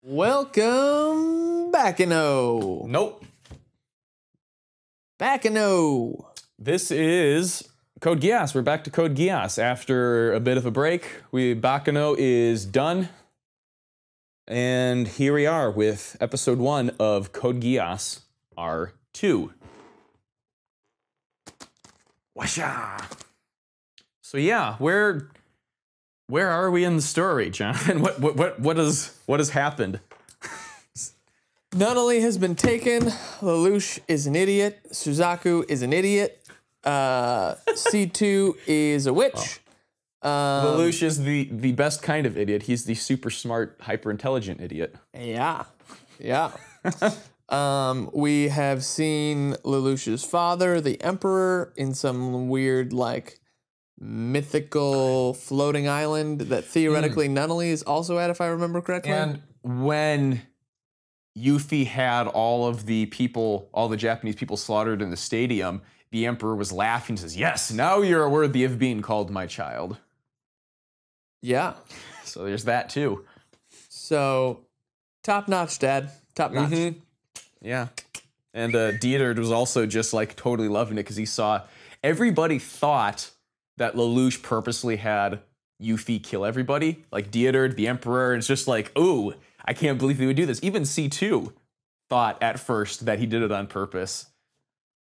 Welcome back Nope. This is Code Geass. We're back to Code Geass after a bit of a break. Bakano is done. And here we are with episode 1 of Code Geass R2. Washa! So yeah, where are we in the story, Jonathan? What has happened? Nunnally has been taken. Lelouch is an idiot. Suzaku is an idiot. C2 is a witch. Lelouch is the best kind of idiot. He's the super smart, hyper intelligent idiot. Yeah. We have seen Lelouch's father, the Emperor, in some weird like mythical floating island that theoretically Nunnally is also at, if I remember correctly. And when Yuffie had all of the people, all the Japanese people slaughtered in the stadium, the Emperor was laughing and says, "Yes, now you're worthy of being called my child." Yeah. So there's that too. So, top notch, Dad. Top notch. Yeah. And Dieter was also just like totally loving it because he saw everybody thought that Lelouch purposely had Yuffie kill everybody. Like Dieter, the Emperor, it's just like, ooh, I can't believe he would do this. Even C2 thought at first that he did it on purpose.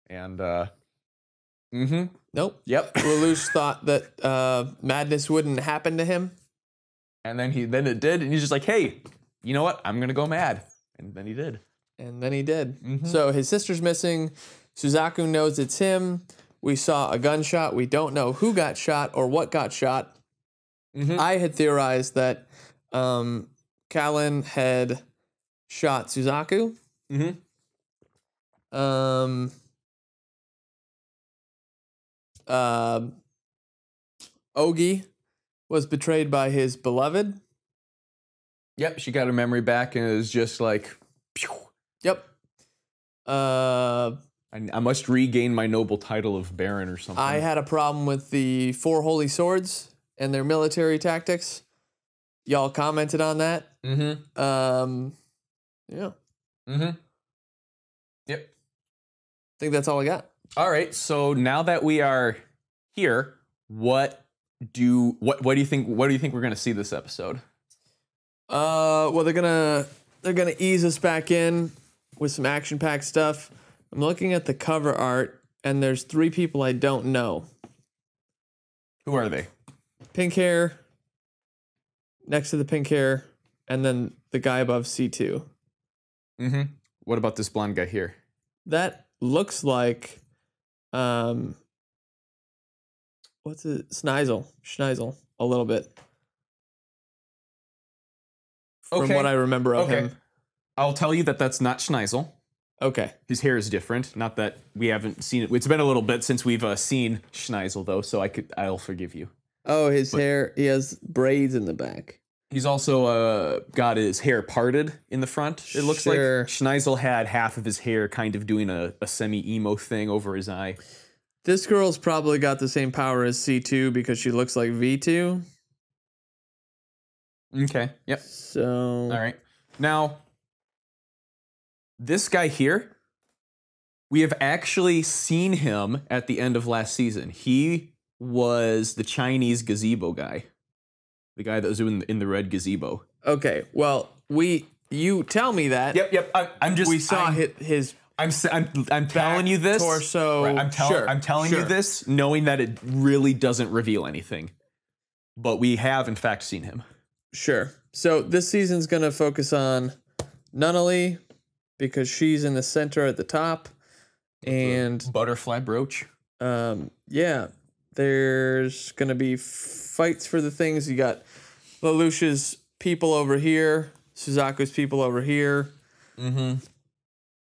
And, Nope. Yep. Lelouch thought that madness wouldn't happen to him. And then it did, and he's just like, hey, you know what? I'm gonna go mad. And then he did. And then he did. So his sister's missing. Suzaku knows it's him. We saw a gunshot. We don't know who got shot or what got shot. I had theorized that Kallen had shot Suzaku. Ogi was betrayed by his beloved. Yep, she got her memory back and it was just like, pew. Yep. I must regain my noble title of Baron or something. I had a problem with the Four Holy Swords and their military tactics. Y'all commented on that. Yeah. Yep. I think that's all I got. All right. So now that we are here, what do you think we're gonna see this episode? Well, they're gonna ease us back in with some action-packed stuff. I'm looking at the cover art, and there's 3 people I don't know. Who are they? Pink hair, next to the pink hair, and then the guy above C2. What about this blonde guy here? That looks like, what's it? Schneisel, a little bit. From what I remember of him. I'll tell you that that's not Schneisel. Okay. His hair is different. Not that we haven't seen it. It's been a little bit since we've seen Schneisel, though, so I'll forgive you. Oh, his hair, he has braids in the back. He's also got his hair parted in the front. It looks like Schneisel had half of his hair kind of doing a semi-emo thing over his eye. This girl's probably got the same power as C2 because she looks like V2. Okay, yep. So... All right. Now, this guy here, we have actually seen him at the end of last season. He was the Chinese gazebo guy. The guy that was in the red gazebo. Okay, well, you tell me that. Yep. We saw his I'm telling you this. Torso. Right, I'm telling you this, knowing that it really doesn't reveal anything. But we have, in fact, seen him. Sure. So this season's going to focus on Nunnally because she's in the center at the top. And butterfly brooch. Yeah. There's going to be fights for the things. You got Lelouch's people over here, Suzaku's people over here. And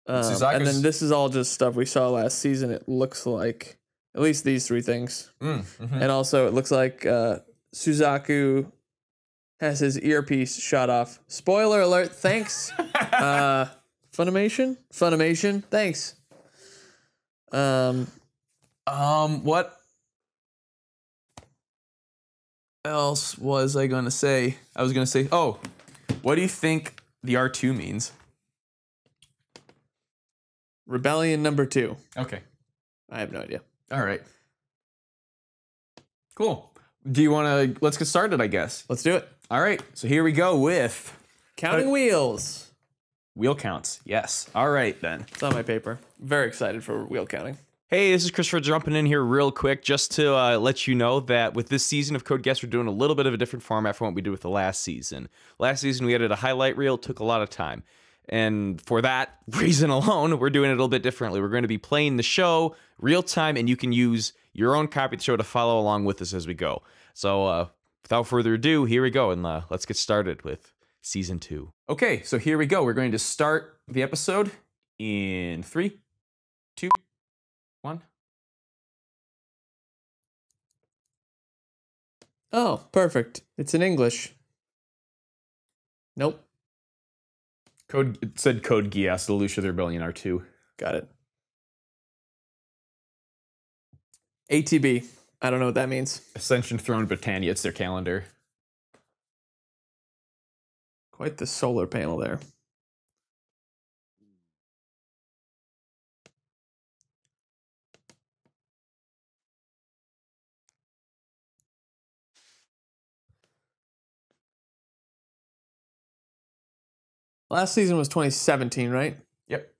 then this is all just stuff we saw last season. It looks like at least these 3 things. And also it looks like Suzaku has his earpiece shot off. Spoiler alert, thanks. Funimation, thanks. What else was I gonna say? I was gonna say, oh, what do you think the R2 means. Rebellion number 2. Okay. I have no idea. All right. Cool. Do you want to, let's get started, I guess. Let's do it. All right. So here we go with Counting wheels. wheel counts. Yes. All right, then. It's on my paper. Very excited for wheel counting. Hey, this is Kristopher jumping in here real quick just to let you know that with this season of Code Geass, we're doing a little bit of a different format from what we did with the last season. Last season, we added a highlight reel. It took a lot of time. And for that reason alone, we're doing it a little bit differently. We're going to be playing the show real time, and you can use your own copy of the show to follow along with us as we go. So without further ado, here we go, and let's get started with Season 2. Okay, so here we go. We're going to start the episode in 3, 2, 1. Oh, perfect. It's in English. Nope. It said Code Geass, the Lelouch of the Rebellion R2. Got it. ATB. I don't know what that means. Ascension Throne Britannia, it's their calendar. Quite the solar panel there. Last season was 2017, right? Yep.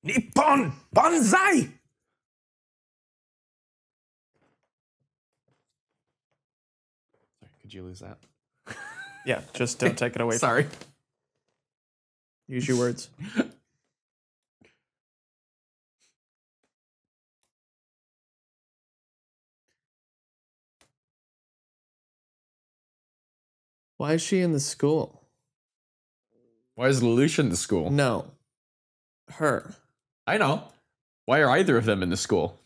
Nippon Banzai! Sorry, could you lose that? Yeah, just don't take it away. Sorry. Use your words. Why is she in the school? Why is Lelouch in the school? No. Her. I know. Why are either of them in the school?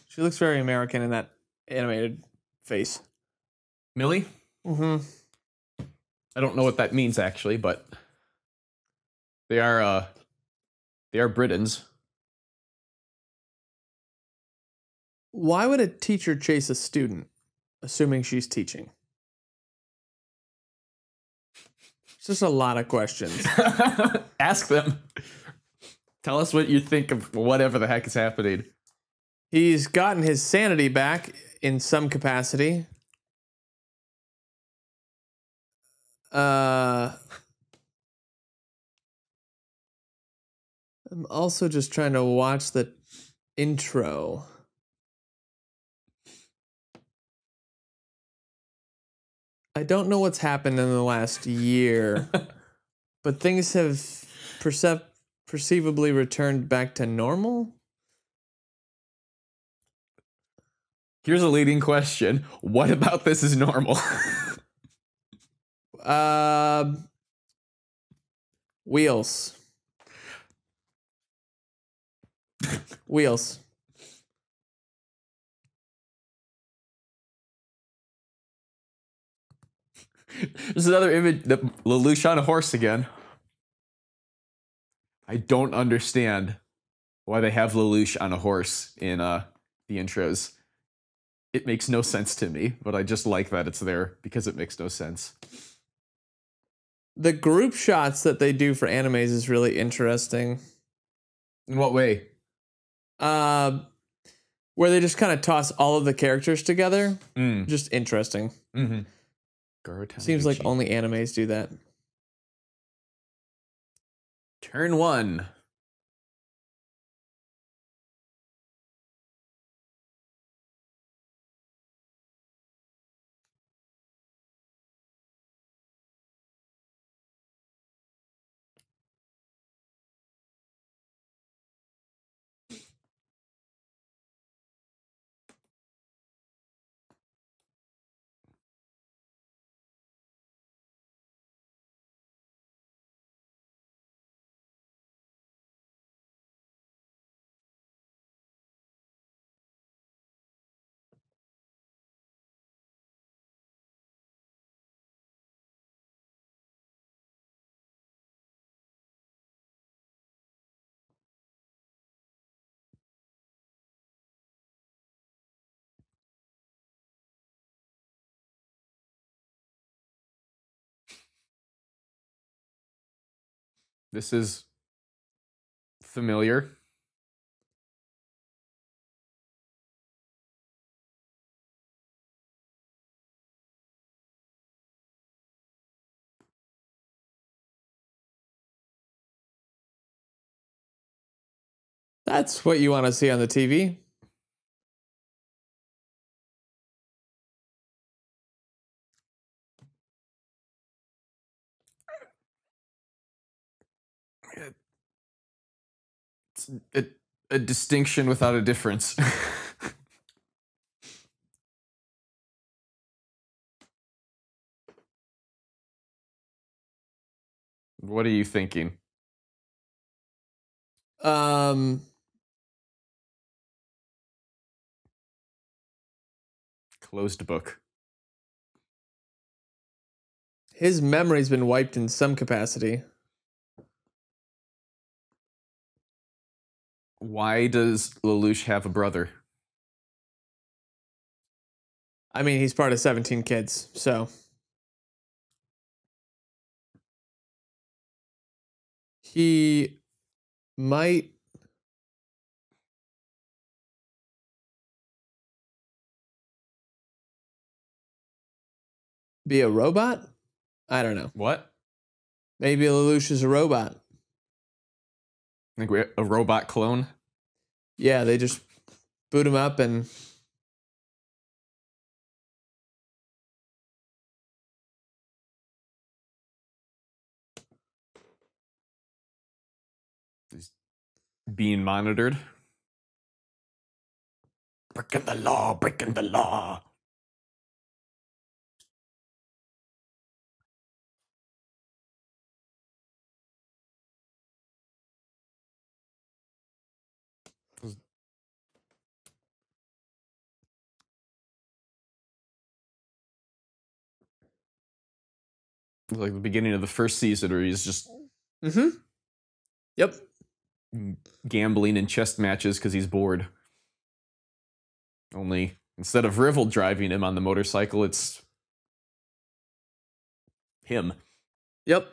She looks very American in that animated face. Millie? Mm-hmm. I don't know what that means actually, but they are Britons. Why would a teacher chase a student, assuming she's teaching? It's just a lot of questions. Ask them. Tell us what you think of whatever the heck is happening. He's gotten his sanity back in some capacity. I'm also just trying to watch the intro. I don't know what's happened in the last year, but things have perceivably returned back to normal. Here's a leading question. What about this is normal? Wheels. Wheels. There's another image, the Lelouch on a horse again. I don't understand why they have Lelouch on a horse in the intros. It makes no sense to me, but I just like that it's there because it makes no sense. The group shots that they do for animes is really interesting. In what way? Where they just kind of toss all of the characters together. Just interesting. Mm-hmm. Seems like only animes do that. Turn 1. This is familiar. That's what you want to see on the TV. It's a distinction without a difference. What are you thinking? Closed book. His memory's been wiped in some capacity. Why does Lelouch have a brother? I mean, he's part of 17 Kids, so. He might be a robot? I don't know. What? Maybe Lelouch is a robot. I think we're a robot clone. Yeah, they just boot him up and He's being monitored. Breaking the law, breaking the law. Like the beginning of the first season where he's just Yep. gambling in chess matches because he's bored. Only instead of Rivel driving him on the motorcycle, it's him. Yep.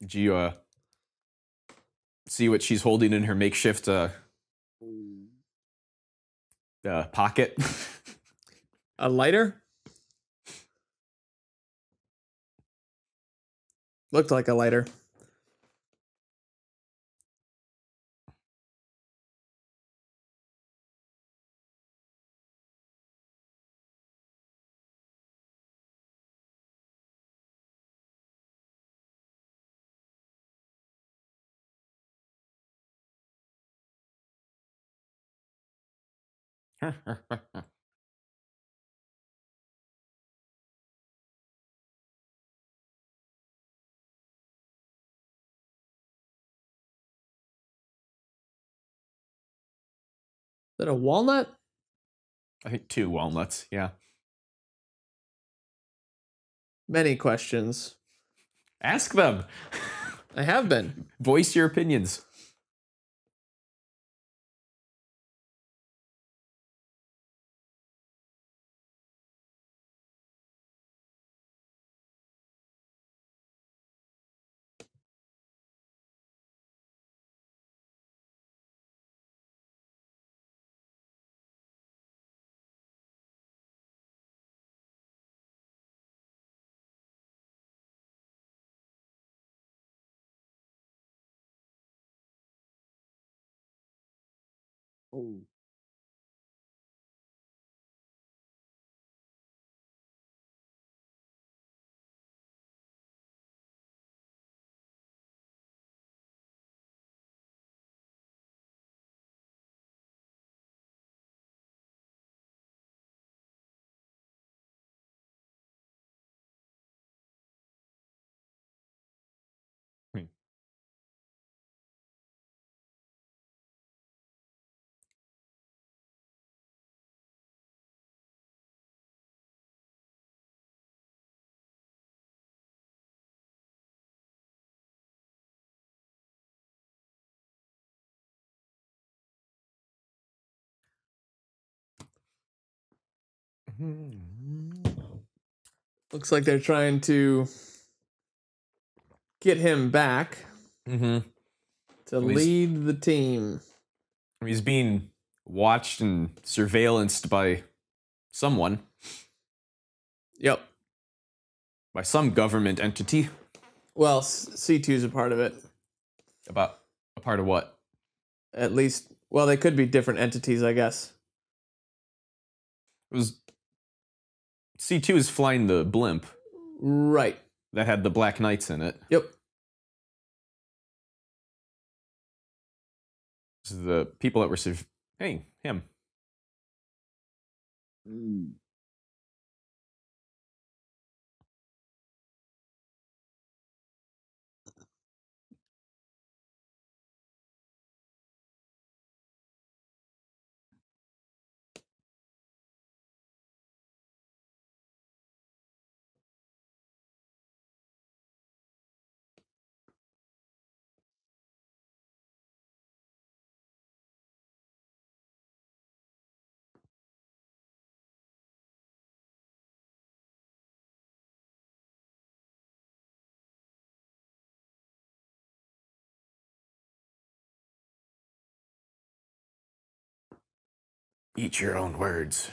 Did you see what she's holding in her makeshift pocket? A lighter? Looked like a lighter. Is that a walnut? I think 2 walnuts, yeah. Many questions. Ask them. I have been. Voice your opinions. Oh. Hmm. Looks like they're trying to get him back Mm-hmm. to lead the team. He's being watched and surveillanced by someone, Yep. by some government entity. Well, C2 is a part of it. About a part of what? At least, well, they could be different entities, I guess. It was C2 is flying the blimp Right. that had the Black Knights in it. Yep. This is the people that were hey, him. Eat your own words.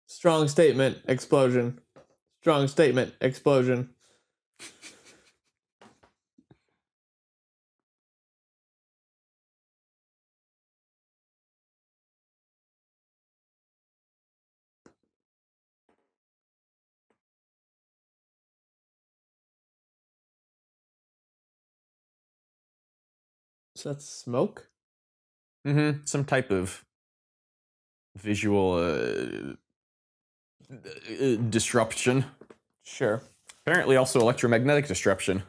Strong statement, explosion. Strong statement, explosion. So that's smoke? Mm-hmm. Some type of visual disruption. Sure. Apparently also electromagnetic disruption.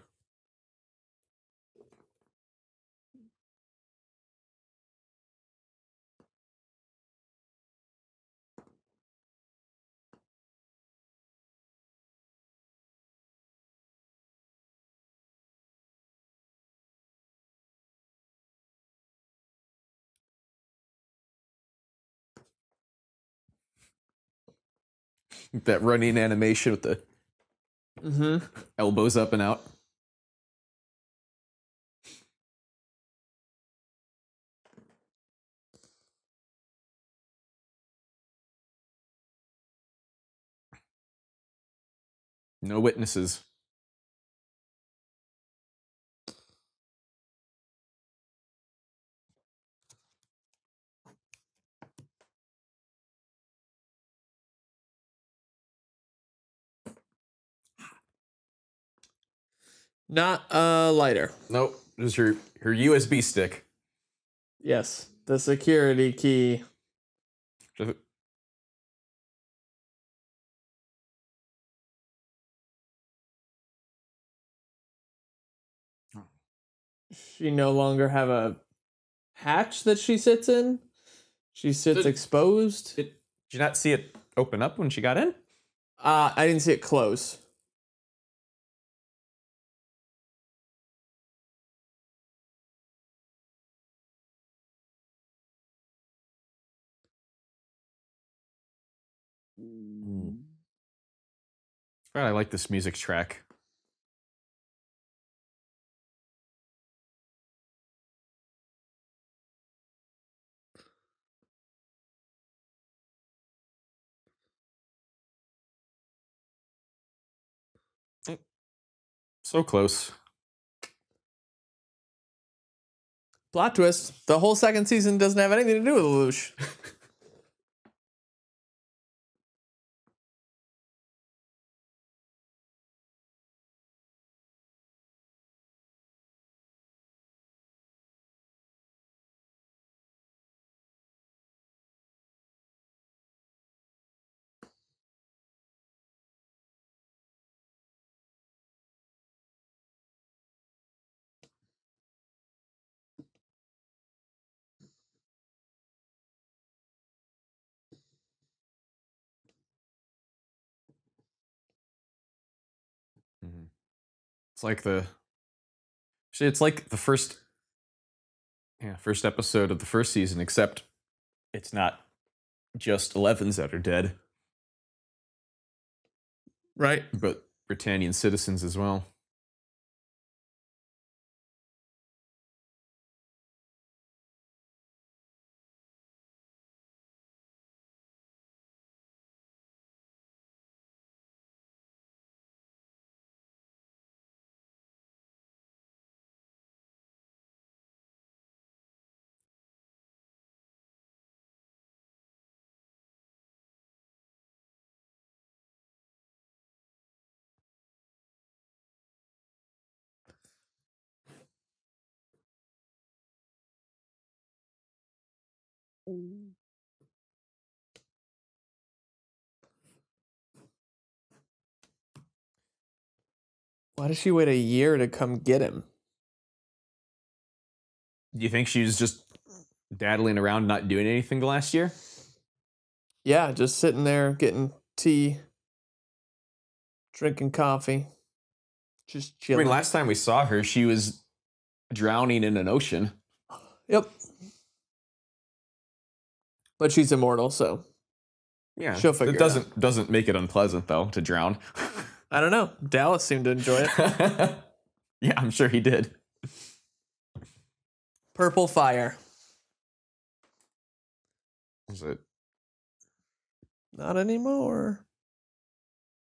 That running animation with the elbows up and out. No witnesses. Not a lighter. Nope. It was her USB stick. Yes. The security key. She no longer have a hatch that she sits in. She sits exposed. Did you not see it open up when she got in? I didn't see it close. God, I like this music track. So close. Plot twist. The whole second season doesn't have anything to do with Lelouch. It's like the first episode of the first season, except it's not just 11s that are dead, Right. but Britannian citizens as well. Why did she wait a year to come get him? Do you think she was just daddling around, not doing anything the last year? Yeah, just sitting there getting tea, drinking coffee, just I chilling. mean, last time we saw her, she was drowning in an ocean. Yep. But she's immortal, so Yeah, she'll figure it it out. doesn't make it unpleasant though to drown. I don't know. Dallas seemed to enjoy it. Yeah, I'm sure he did. Purple fire. Is it? Not anymore.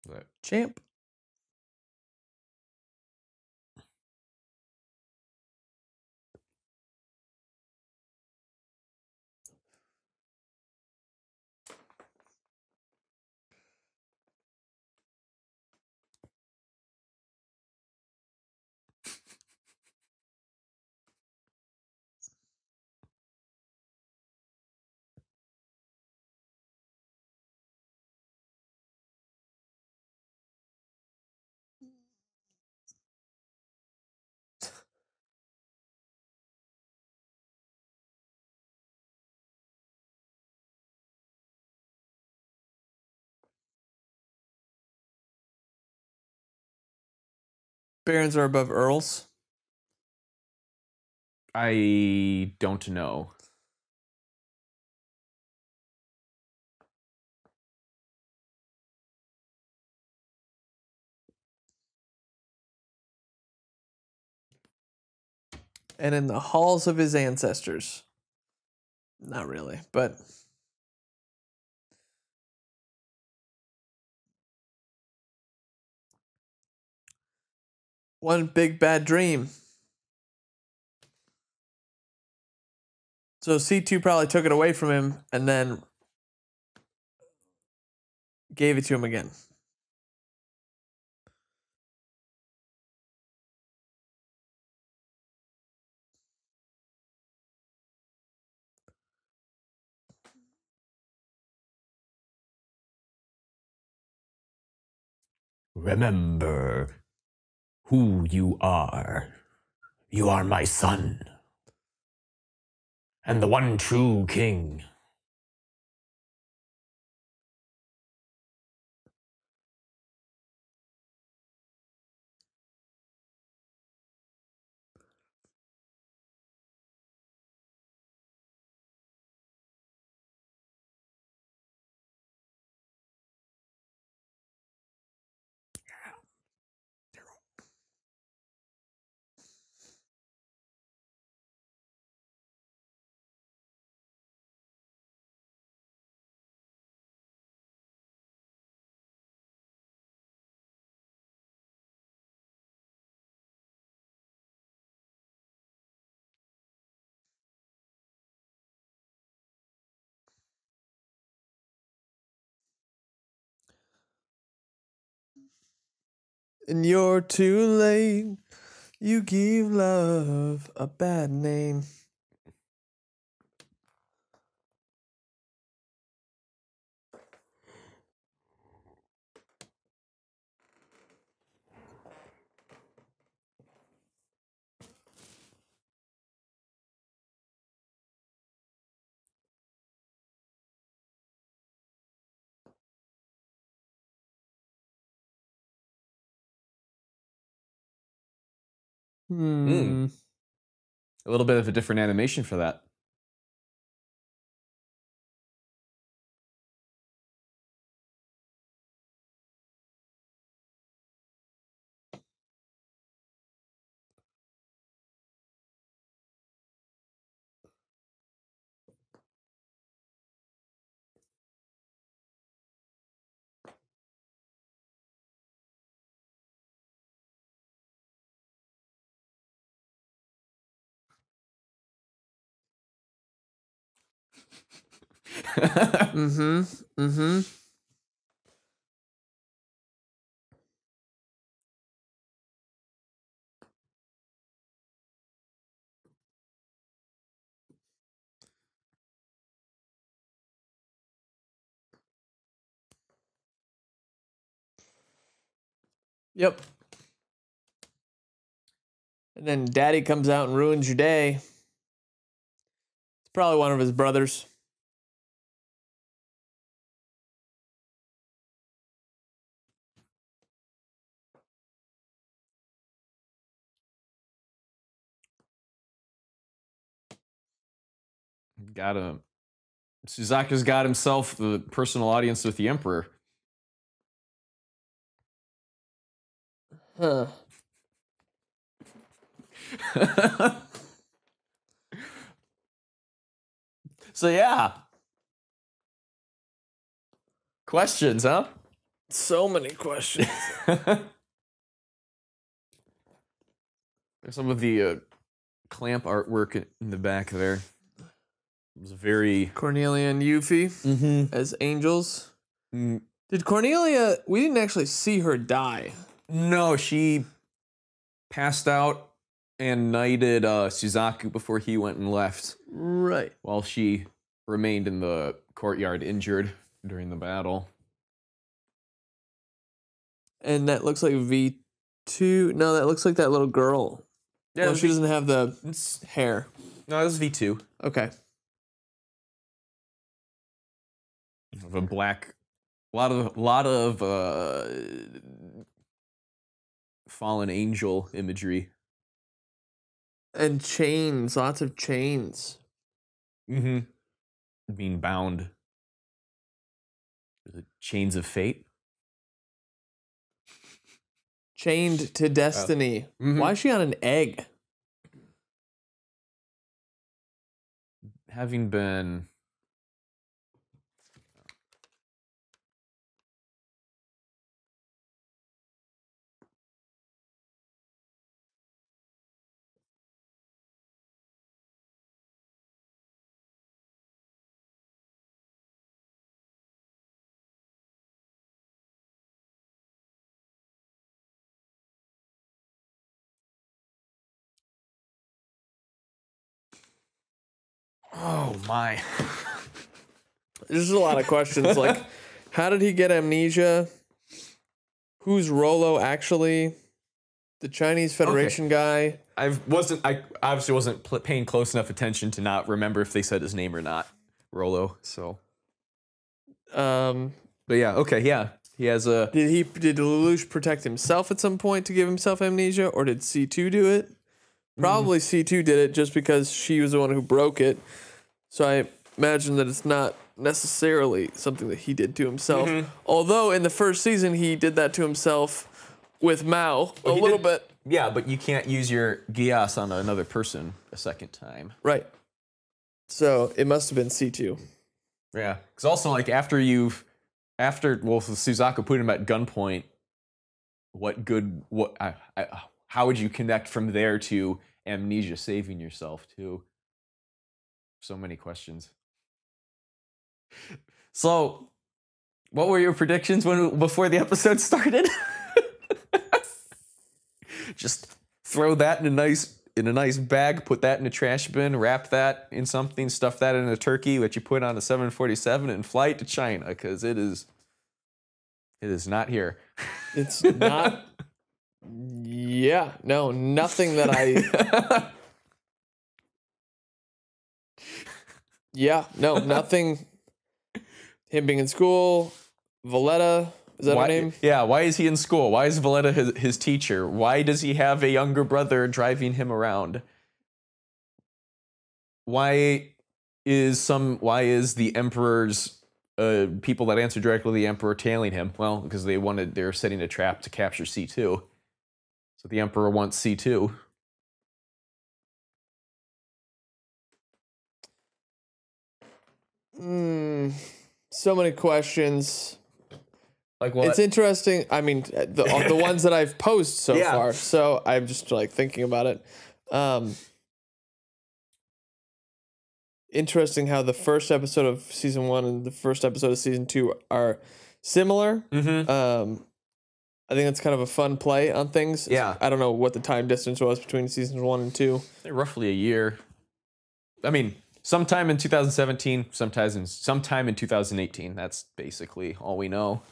Is it? Champ. Barons are above earls. I don't know. And in the halls of his ancestors. Not really, but one big bad dream. So C2 probably took it away from him and then gave it to him again. Remember who you are. You are my son. And the one true king. and you're too late. You give love a bad name. A little bit of a different animation for that. Yep. And then Daddy comes out and ruins your day. It's probably one of his brothers. Got him. Suzaku's got himself the personal audience with the Emperor. Huh. So yeah. Questions, huh? So many questions. There's some of the clamp artwork in the back there. It was very Cornelia and Yuffie as angels. Did Cornelia, we didn't actually see her die. No, she passed out and knighted Suzaku before he went and left. Right. While she remained in the courtyard injured during the battle. And that looks like V2. No, that looks like that little girl. Yeah, well, she doesn't have the hair. No, this is V2. Okay. Of a black, lot of fallen angel imagery. And chains, lots of chains. Being bound. Is it chains of fate? Chained to destiny. Why is she on an egg? Having been oh my. There's just a lot of questions. Like, how did he get amnesia? Who's Rolo actually? The Chinese Federation guy? I obviously wasn't paying close enough attention to not remember if they said his name or not. Rolo, so. But yeah, okay, yeah. He has a. Did Lelouch protect himself at some point to give himself amnesia, or did C2 do it? Probably C2 did it just because she was the one who broke it. So I imagine that it's not necessarily something that he did to himself. Although in the first season he did that to himself with Mao a little bit. Yeah, but you can't use your Geass on another person a second time. Right. So it must have been C2. Yeah, because also like after Suzaku put him at gunpoint, how would you connect from there to amnesia saving yourself too? So many questions. So, what were your predictions before the episode started? Just throw that in a nice bag, put that in a trash bin, wrap that in something, stuff that in a turkey, which you put on a 747 and fly it to China, because it is not here. It's not. Yeah, no, nothing that I. Yeah, no, nothing. Him being in school, Valletta, is that her name? Yeah, why is he in school? Why is Valletta his teacher? Why does he have a younger brother driving him around? Why is the Emperor's people that answer directly to the Emperor tailing him? Well, because they're setting a trap to capture C2. So the Emperor wants C2. So many questions. Like what? It's interesting. I mean, the ones that I've posed so far. So I'm just like thinking about it. Interesting how the first episode of season 1 and the first episode of season 2 are similar. I think that's kind of a fun play on things. Yeah. I don't know what the time distance was between seasons 1 and 2. Roughly a year. I mean, sometime in 2017, sometime in 2018. That's basically all we know.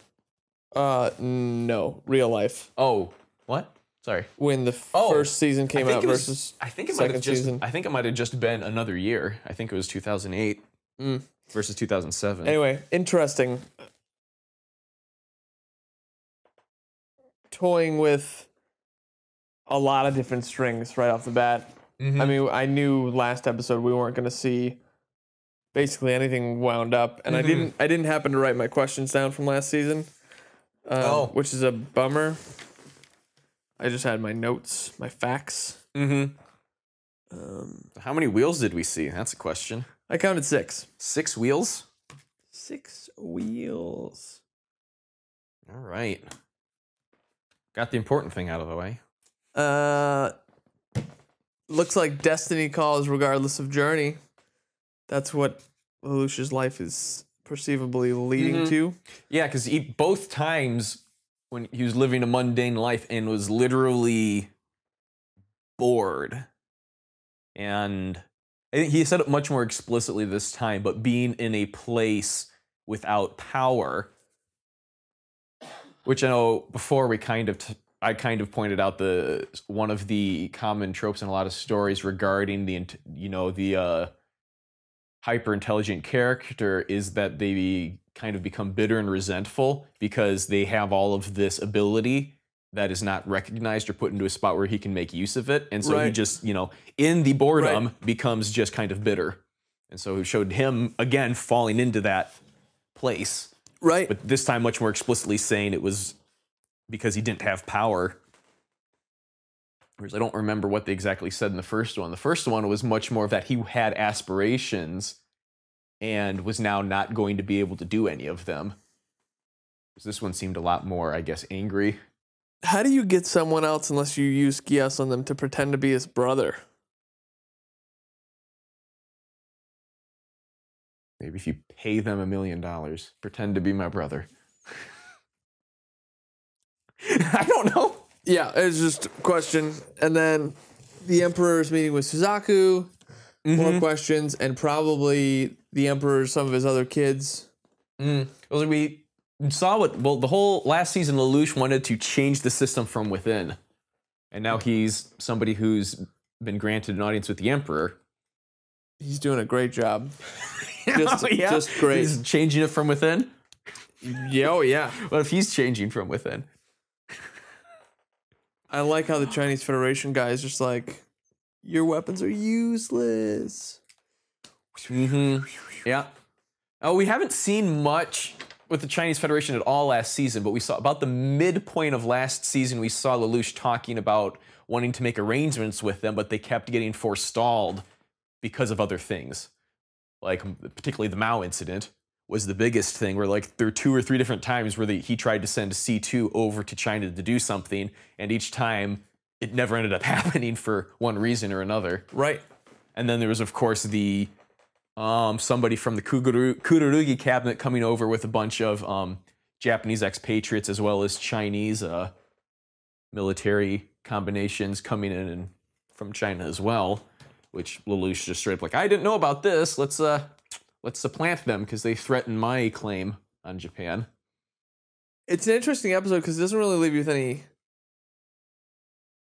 No, real life. Oh, what? Sorry. When the first season came out versus second season. I think it might have just been another year. I think it was 2008 versus 2007. Anyway, interesting. Toying with a lot of different strings right off the bat. I mean, I knew last episode we weren't going to see basically anything wound up, and I didn't happen to write my questions down from last season, which is a bummer. I just had my notes, my facts. How many wheels did we see? That's a question. I counted 6. 6 wheels? 6 wheels. All right. Got the important thing out of the way. Looks like destiny calls regardless of journey. That's what Lelouch's life is perceivably leading to. Yeah, because both times when he was living a mundane life and was literally bored. And I think he said it much more explicitly this time, but being in a place without power, which I know before I kind of pointed out one of the common tropes in a lot of stories regarding the hyper intelligent character is that they kind of become bitter and resentful because they have all of this ability that is not recognized or put into a spot where he can make use of it, and so he just in the boredom becomes just kind of bitter, and so it showed him again falling into that place, but this time much more explicitly saying it was because he didn't have power. Whereas I don't remember what they exactly said in the first one. The first one was much more of that he had aspirations and was now not going to be able to do any of them. Whereas this one seemed a lot more, I guess, angry. How do you get someone else unless you use Geass on them to pretend to be his brother? Maybe if you pay them $1 million, pretend to be my brother. I don't know. Yeah, it's just a question. And then the Emperor's meeting with Suzaku. More questions, and probably the Emperor, some of his other kids. We saw the whole last season, Lelouch wanted to change the system from within. And now he's somebody who's been granted an audience with the Emperor. He's doing a great job. Just great. He's changing it from within? Oh, yeah. What if he's changing from within? I like how the Chinese Federation guy is just like, your weapons are useless. Yeah. Oh, we haven't seen much with the Chinese Federation at all last season, but we saw about the midpoint of last season, we saw Lelouch talking about wanting to make arrangements with them, but they kept getting forestalled because of other things. Like, particularly the Mao incident was the biggest thing, where like there were 2 or 3 different times where he tried to send C2 over to China to do something, and each time it never ended up happening for one reason or another. Right. And then there was, of course, the somebody from the Kururugi cabinet coming over with a bunch of Japanese expatriates as well as Chinese military combinations coming in from China as well, which Lelouch just straight up like, I didn't know about this. Let's supplant them because they threaten my claim on Japan. It's an interesting episode because it doesn't really leave you with any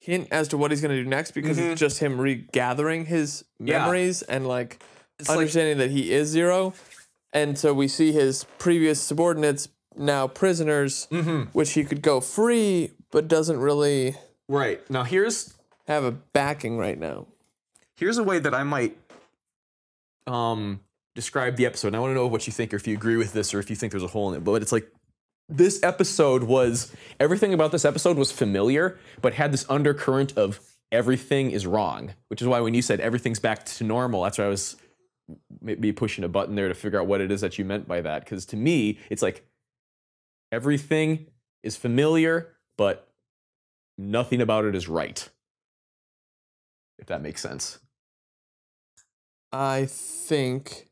hint as to what he's going to do next because it's just him regathering his memories and like understanding that he is Zero. And so we see his previous subordinates now prisoners, which he could go free, but doesn't really Now here's have a backing right now. Here's a way that I might describe the episode. And I want to know what you think or if you agree with this or if you think there's a hole in it. But it's like this episode was everything about this episode was familiar, but had this undercurrent of everything is wrong, which is why when you said everything's back to normal, that's why I was maybe pushing a button there to figure out what it is that you meant by that. Because to me, it's like everything is familiar, but nothing about it is right. If that makes sense. I think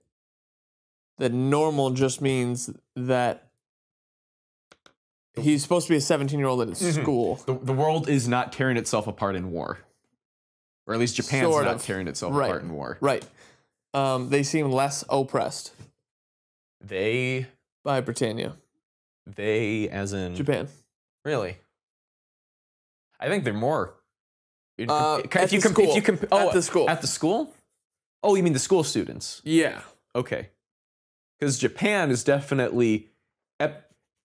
that normal just means that he's supposed to be a 17-year-old at school. The world is not tearing itself apart in war. Or at least Japan's not tearing itself apart in war. Right. They seem less oppressed. They? By Britannia. They as in? Japan. Really? I think they're more. At the school. At the school? Oh, you mean the school students? Yeah. Okay. Because Japan is definitely...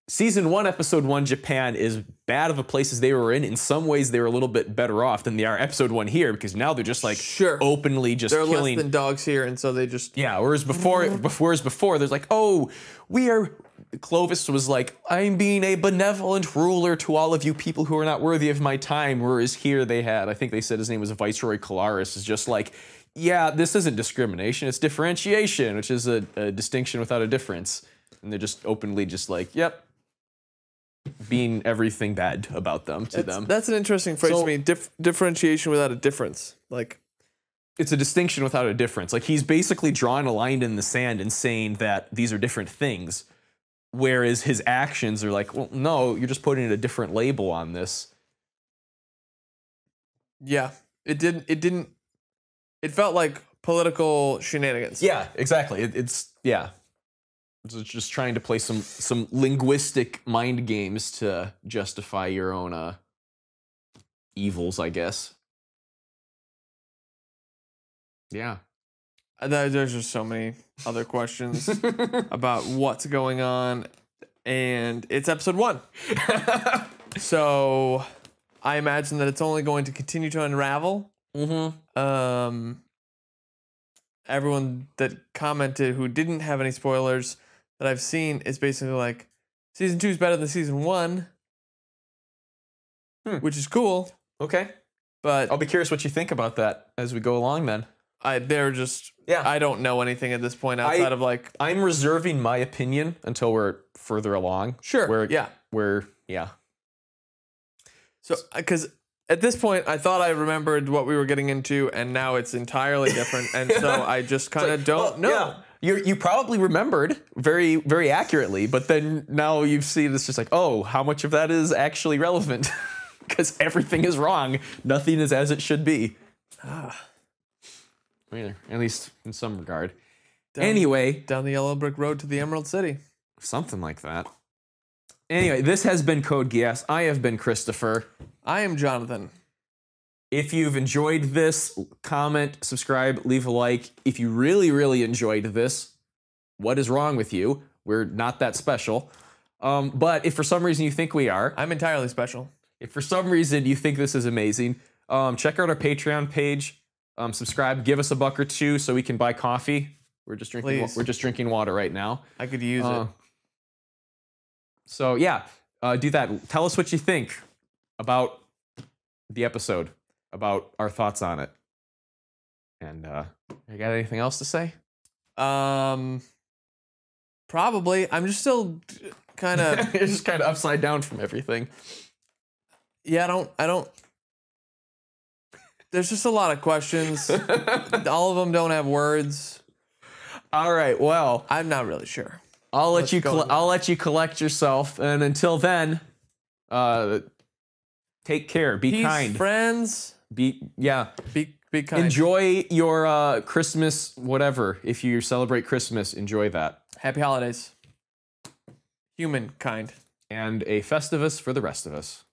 Season 1, Episode 1, Japan is bad of a place as they were in. In some ways, they were a little bit better off than they are Episode 1 here, because now they're just like openly just they're killing... less than dogs here, and so they just... Yeah, whereas before, there's like, oh, we are... Clovis was like, I'm being a benevolent ruler to all of you people who are not worthy of my time, whereas here they had, I think they said his name was Viceroy Colaris, is just like, yeah, this isn't discrimination, it's differentiation, which is a distinction without a difference. And they're just openly just like, yep, being everything bad about them to them. That's an interesting phrase to me, differentiation without a difference. Like, it's a distinction without a difference. Like, he's basically drawing a line in the sand and saying that these are different things. Whereas his actions are like, well, no, you're just putting a different label on this. Yeah, it felt like political shenanigans. Yeah, exactly. It's just trying to play some linguistic mind games to justify your own evils, I guess. Yeah. There's just so many other questions about what's going on, and it's episode 1. So I imagine that it's only going to continue to unravel. Everyone that commented who didn't have any spoilers that I've seen is basically like, season 2 is better than season 1, which is cool. Okay. But I'll be curious what you think about that as we go along then. I don't know anything at this point outside of like... I'm reserving my opinion until we're further along. Sure, Yeah. So, because at this point, I thought I remembered what we were getting into, and now it's entirely different, and so I just kind of don't know. Yeah. You probably remembered very, very accurately, but then now you've seen it's just like, oh, how much of that is actually relevant? Because everything is wrong. Nothing is as it should be. At least in some regard. Anyway. Down the yellow brick road to the Emerald City. Something like that. Anyway, this has been Code Geass. I have been Kristopher. I am Jonathan. If you've enjoyed this, comment, subscribe, leave a like. If you really, really enjoyed this, what is wrong with you? We're not that special. But if for some reason you think we are... I'm entirely special. If for some reason you think this is amazing, check out our Patreon page. Subscribe, give us $1 or $2 so we can buy coffee. We're just drinking water right now. I could use it. So yeah, do that. Tell us what you think about the episode, about our thoughts on it. And you got anything else to say? Probably. I'm just still kind of You're just kind of upside down from everything. Yeah, I don't there's just a lot of questions. All of them don't have words. All right, well, I'm not really sure. I'll let you collect yourself, and until then, Take care. Be Peace, kind. friends. Be kind. Enjoy your Christmas, whatever. If you celebrate Christmas, enjoy that. Happy holidays. Humankind. And a Festivus for the rest of us.